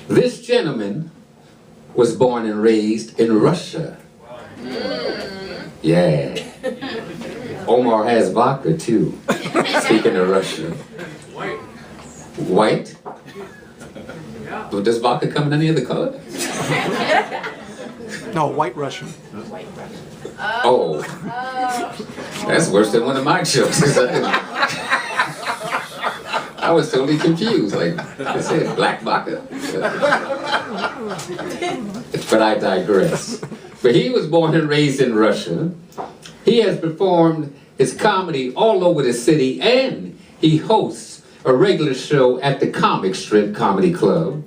This gentleman was born and raised in Russia. Yeah. Omar has vodka too. Speaking of Russia. White? Well, does vodka come in any other color? No, white Russian. Oh. That's worse than one of my jokes. I was totally confused. Like, I said black vodka. But I digress. But he was born and raised in Russia. He has performed his comedy all over the city, and he hosts a regular show at the Comic Strip Comedy Club.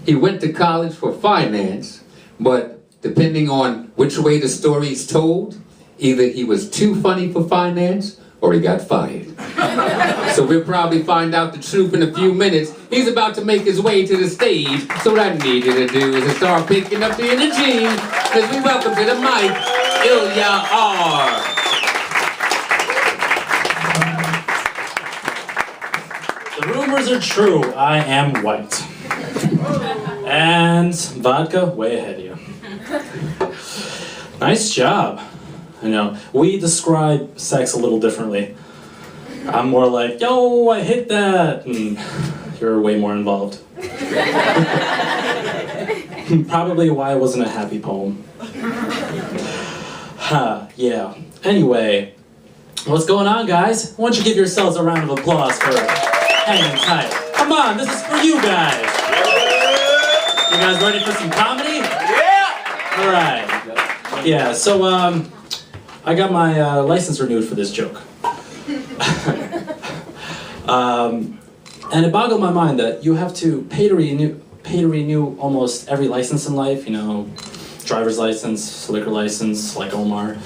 He went to college for finance, but depending on which way the story is told, either he was too funny for finance or he got fired. So we'll probably find out the truth in a few minutes. He's about to make his way to the stage, so what I need you to do is to start picking up the energy as we welcome to the mic, Ilya R. The rumors are true. I am white. And vodka, way ahead of you. Nice job. I know. We describe sex a little differently. I'm more like, yo, I hit that. And you're way more involved. Probably why it wasn't a happy poem. Yeah. Anyway, what's going on, guys? Why don't you give yourselves a round of applause for hanging tight. Come on, this is for you guys. You guys ready for some comedy? Yeah! All right. Yeah, so I got my license renewed for this joke. And it boggled my mind that you have to pay to renew almost every license in life, you know, driver's license, liquor license, like Omar,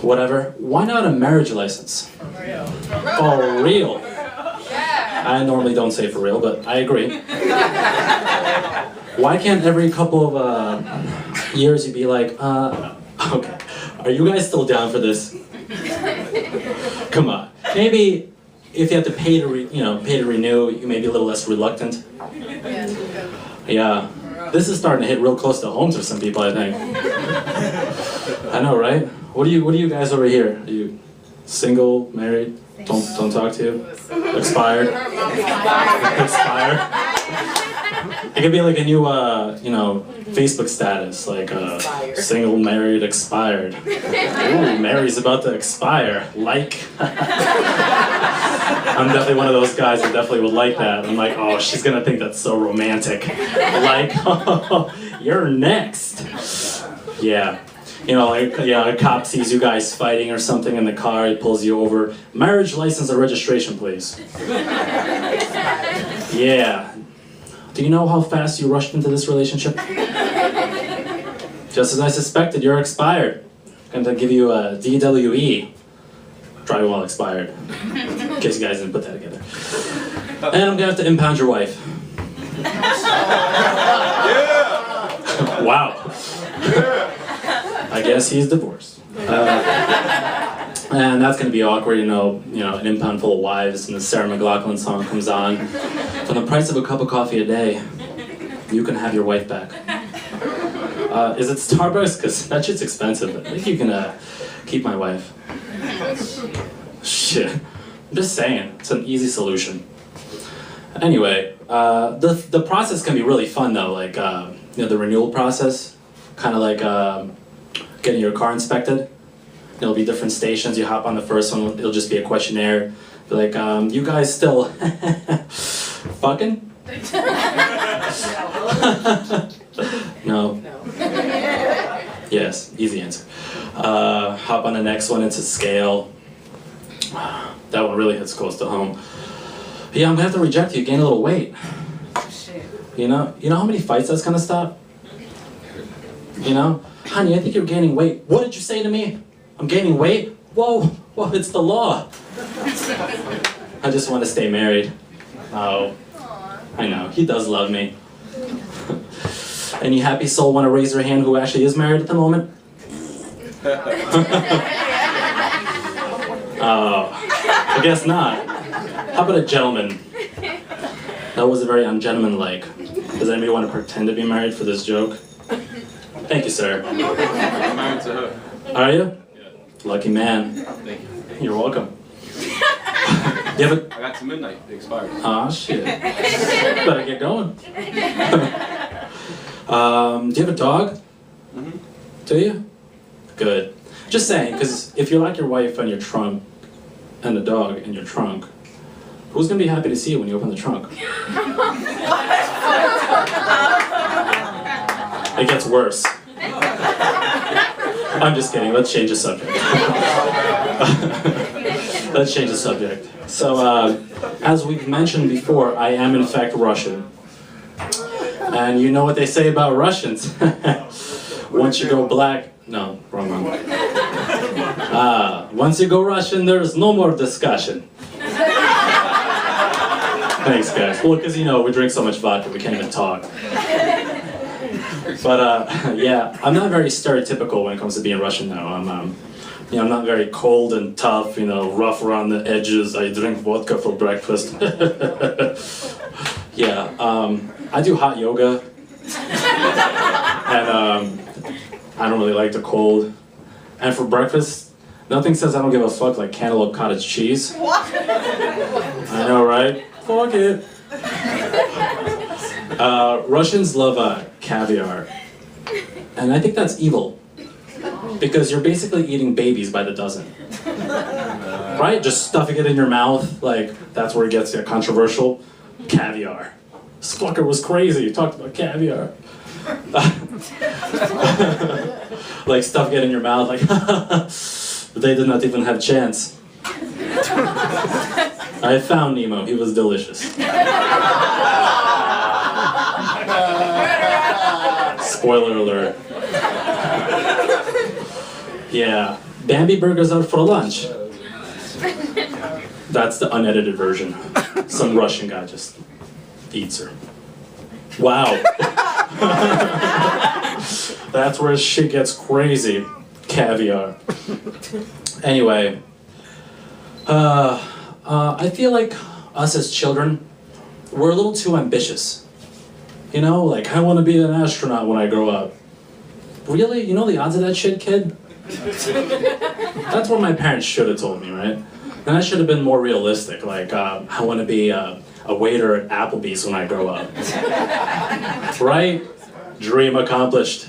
whatever. Why not a marriage license? For real. For real. I normally don't say for real, but I agree. Why can't every couple of years you be like, okay, are you guys still down for this? Come on. Maybe if you have to pay to renew, you may be a little less reluctant. Yeah. This is starting to hit real close to home to some people, I think. I know, right? What do you guys over here? Are you single, married? Don't talk to you? Expired? Expired? It could be like a new, Facebook status, like single, married, expired. Ooh, Mary's about to expire. Like. I'm definitely one of those guys that definitely would like that. I'm like, oh, she's gonna think that's so romantic. Like, oh, you're next. Yeah. You know, like, yeah, a cop sees you guys fighting or something in the car, he pulls you over. Marriage license and registration, please. Yeah. Do you know how fast you rushed into this relationship? Just as I suspected, you're expired. I'm gonna give you a DWE. Drive while expired. In case you guys didn't put that together. And I'm gonna have to impound your wife. Yeah. Wow. Yeah. I guess he's divorced. And that's gonna be awkward, you know, an impound full of wives, and the Sarah McLachlan song comes on. For the price of a cup of coffee a day, you can have your wife back. Is it Starbucks? Because that shit's expensive. I think you can keep my wife. Shit. I'm just saying, it's an easy solution. Anyway, the process can be really fun though, like the renewal process, kind of like getting your car inspected. There'll be different stations. You hop on the first one. It'll just be a questionnaire. Be like, you guys still fucking? No. Yes, easy answer. Hop on the next one. It's a scale. That one really hits close to home. Yeah, I'm gonna have to reject you. Gain a little weight. You know how many fights that's gonna stop? You know, honey, I think you're gaining weight. What did you say to me? I'm gaining weight? Whoa, it's the law. I just want to stay married. Oh, I know, he does love me. Any happy soul want to raise their hand who actually is married at the moment? Oh, I guess not. How about a gentleman? That was very ungentlemanlike. Does anybody want to pretend to be married for this joke? Thank you, sir. I'm married to her. Are you? Yeah. Lucky man. Thank you. You're welcome. Do you have a... I got to midnight. It expired. Aw, shit. Better get going. Do you have a dog? Mm-hmm. Do you? Good. Just saying, because if you like your wife and your trunk, and the dog in your trunk, who's going to be happy to see you when you open the trunk? It gets worse. I'm just kidding. Let's change the subject. Let's change the subject. So, as we've mentioned before, I am in fact Russian. And you know what they say about Russians. Once you go black... No, wrong one. Once you go Russian, there's no more discussion. Thanks, guys. Well, because, you know, we drink so much vodka, we can't even talk. But, yeah, I'm not very stereotypical when it comes to being Russian, though. I'm not very cold and tough, you know, rough around the edges. I drink vodka for breakfast. Yeah, I do hot yoga. And, I don't really like the cold. And for breakfast, nothing says I don't give a fuck like cantaloupe cottage cheese. I know, right? Fuck it. Russians love caviar. And I think that's evil. Because you're basically eating babies by the dozen. Right? Just stuffing it in your mouth. Like, that's where it gets controversial. Caviar. This fucker was crazy. He talked about caviar. Like stuff get in your mouth, like they did not even have chance. I found Nemo, he was delicious. Spoiler alert. Yeah, Bambi Burger's out for lunch. That's the unedited version. Some Russian guy just eats her. Wow. That's where shit gets crazy. Caviar. Anyway, I feel like us as children, we're a little too ambitious. You know, like, I want to be an astronaut when I grow up. Really? You know the odds of that shit, kid? That's what my parents should have told me, right? And I should have been more realistic, like, I want to be a waiter at Applebee's when I grow up. Right? Dream accomplished.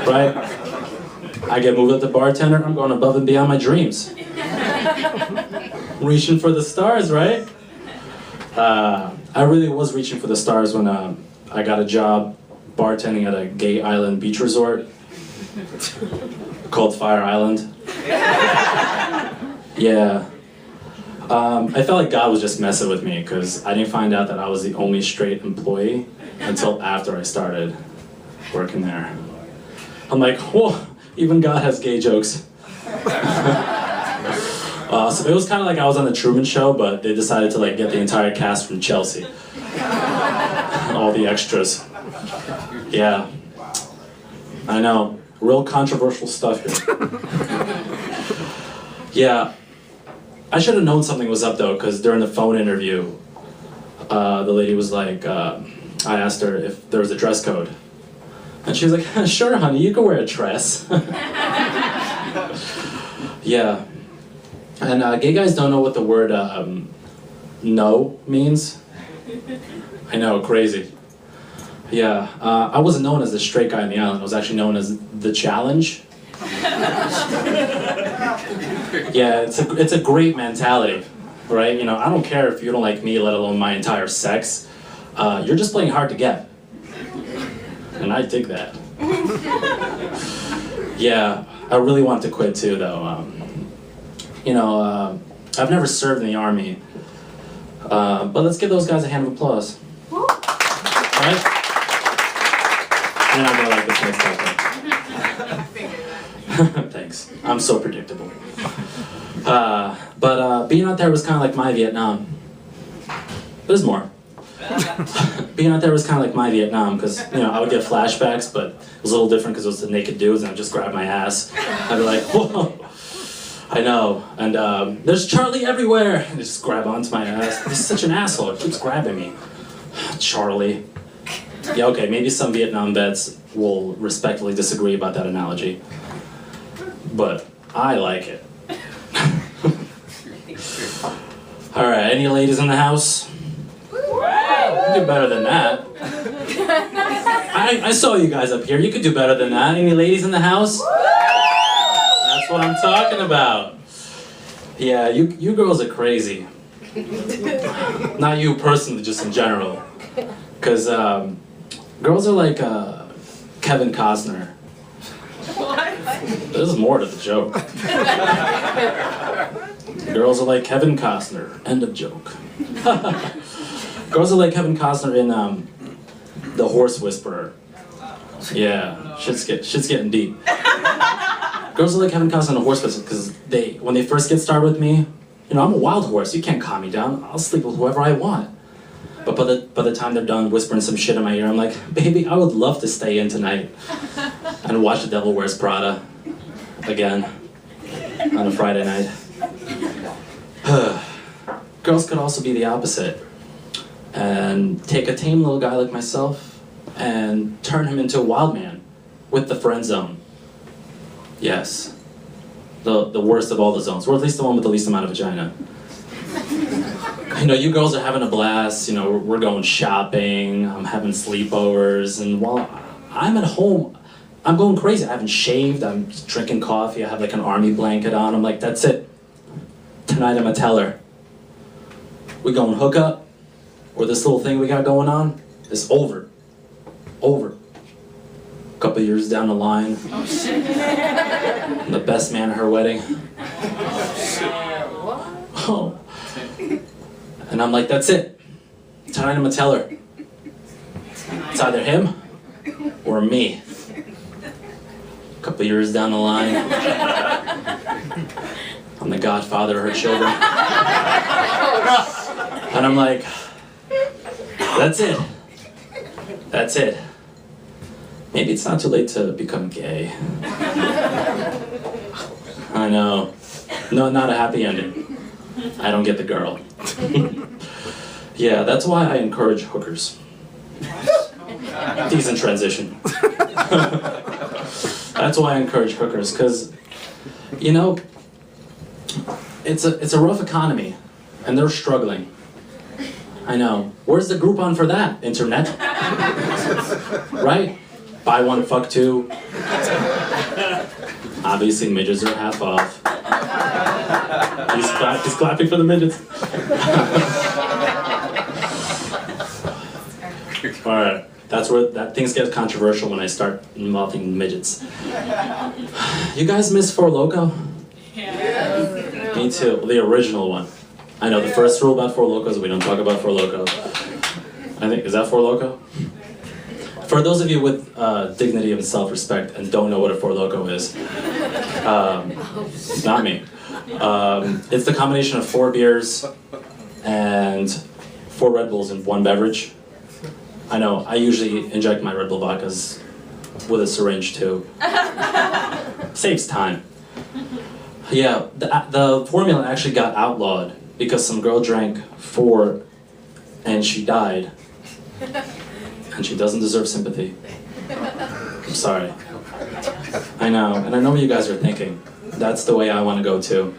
Right? I get moved up to bartender, I'm going above and beyond my dreams. Reaching for the stars, right? I really was reaching for the stars when I got a job bartending at a gay island beach resort called Fire Island. Yeah. I felt like God was just messing with me because I didn't find out that I was the only straight employee until after I started working there. I'm like, whoa, even God has gay jokes. So it was kind of like I was on the Truman Show, but they decided to like get the entire cast from Chelsea. All the extras. Yeah. I know. Real controversial stuff here. Yeah. I should have known something was up though, because during the phone interview, the lady was like, I asked her if there was a dress code. And she was like, sure honey, you can wear a dress. Yeah. And gay guys don't know what the word no means. I know, crazy. Yeah, I wasn't known as the straight guy on the island. I was actually known as the challenge. Yeah, it's a great mentality, right? You know, I don't care if you don't like me, let alone my entire sex. You're just playing hard to get. And I dig that. Yeah, I really want to quit too, though. You know, I've never served in the army, but let's give those guys a hand of applause. Right? And I'm gonna like this next topic. Thanks. I'm so predictable. But being out there was kind of like my Vietnam. There's more. Being out there was kind of like my Vietnam because, you know, I would get flashbacks, but it was a little different because it was the naked dudes and I would just grab my ass. I'd be like, whoa. I know, and there's Charlie everywhere! And just grab onto my ass. He's such an asshole, he keeps grabbing me. Charlie. Yeah, okay, maybe some Vietnam vets will respectfully disagree about that analogy. But I like it. Alright, any ladies in the house? You can do better than that. I saw you guys up here, you could do better than that. Any ladies in the house? That's what I'm talking about. Yeah, you girls are crazy. Not you personally, just in general. Because girls are like Kevin Costner. There's more to the joke. Girls are like Kevin Costner. End of joke. Girls are like Kevin Costner in The Horse Whisperer. Yeah, shit's getting deep. Girls are like Kevin Costner in The Horse Whisperer because when they first get started with me, you know, I'm a wild horse. You can't calm me down. I'll sleep with whoever I want. But by the time they're done whispering some shit in my ear, I'm like, baby, I would love to stay in tonight and watch The Devil Wears Prada again on a Friday night. Girls could also be the opposite and take a tame little guy like myself and turn him into a wild man with the friend zone. Yes, the worst of all the zones, or at least the one with the least amount of vagina. You know, you girls are having a blast, you know, we're going shopping, I'm having sleepovers, and while I'm at home, I'm going crazy. I haven't shaved, I'm drinking coffee, I have like an army blanket on, I'm like, that's it. Tonight I'm a teller. We going hook up, or this little thing we got going on is over. Over. A couple years down the line, I'm the best man at her wedding. Oh. And I'm like, that's it. Tonight I'm a teller. It's either him or me. A couple years down the line, I'm the godfather of her children. And I'm like, that's it. That's it. Maybe it's not too late to become gay. I know. No, not a happy ending. I don't get the girl. Yeah, that's why I encourage hookers. Decent transition. That's why I encourage hookers, because, you know, it's a rough economy, and they're struggling. I know. Where's the Groupon for that? Internet? Right? Buy one, fuck two. Obviously, midgets are half off. He's clapping for the midgets. Alright, that's where things get controversial when I start involving midgets. You guys miss Four Loko? Yeah. Me too. The original one. I know the first rule about Four Lokos, we don't talk about Four Loko. I think, is that Four Loko? For those of you with dignity and self-respect and don't know what a Four Loko is, not me. It's the combination of 4 beers and 4 Red Bulls in one beverage. I know, I usually inject my Red Bull vodkas with a syringe too. Saves time. Yeah, the formula actually got outlawed because some girl drank 4 and she died. And she doesn't deserve sympathy. I'm sorry. I know, and I know what you guys are thinking. That's the way I want to go too.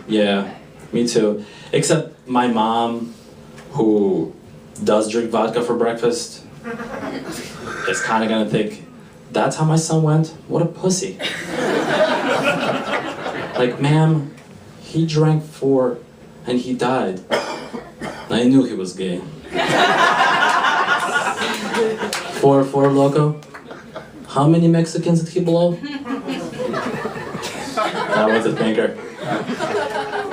Yeah, me too. Except my mom, who does drink vodka for breakfast, is kind of gonna think, that's how my son went? What a pussy. Like, ma'am, he drank 4 and he died. I knew he was gay. 4 Loko? How many Mexicans did he blow? That was a thinker.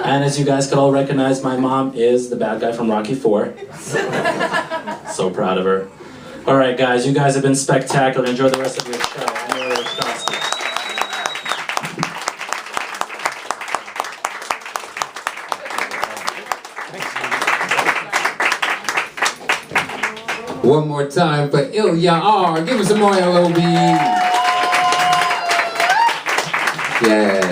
And as you guys could all recognize, my mom is the bad guy from Rocky IV. So proud of her. Alright guys, you guys have been spectacular. Enjoy the rest of your show. Ilya Rashkovskiy. One more time for Ilya R. Give us some more LOB. Yeah.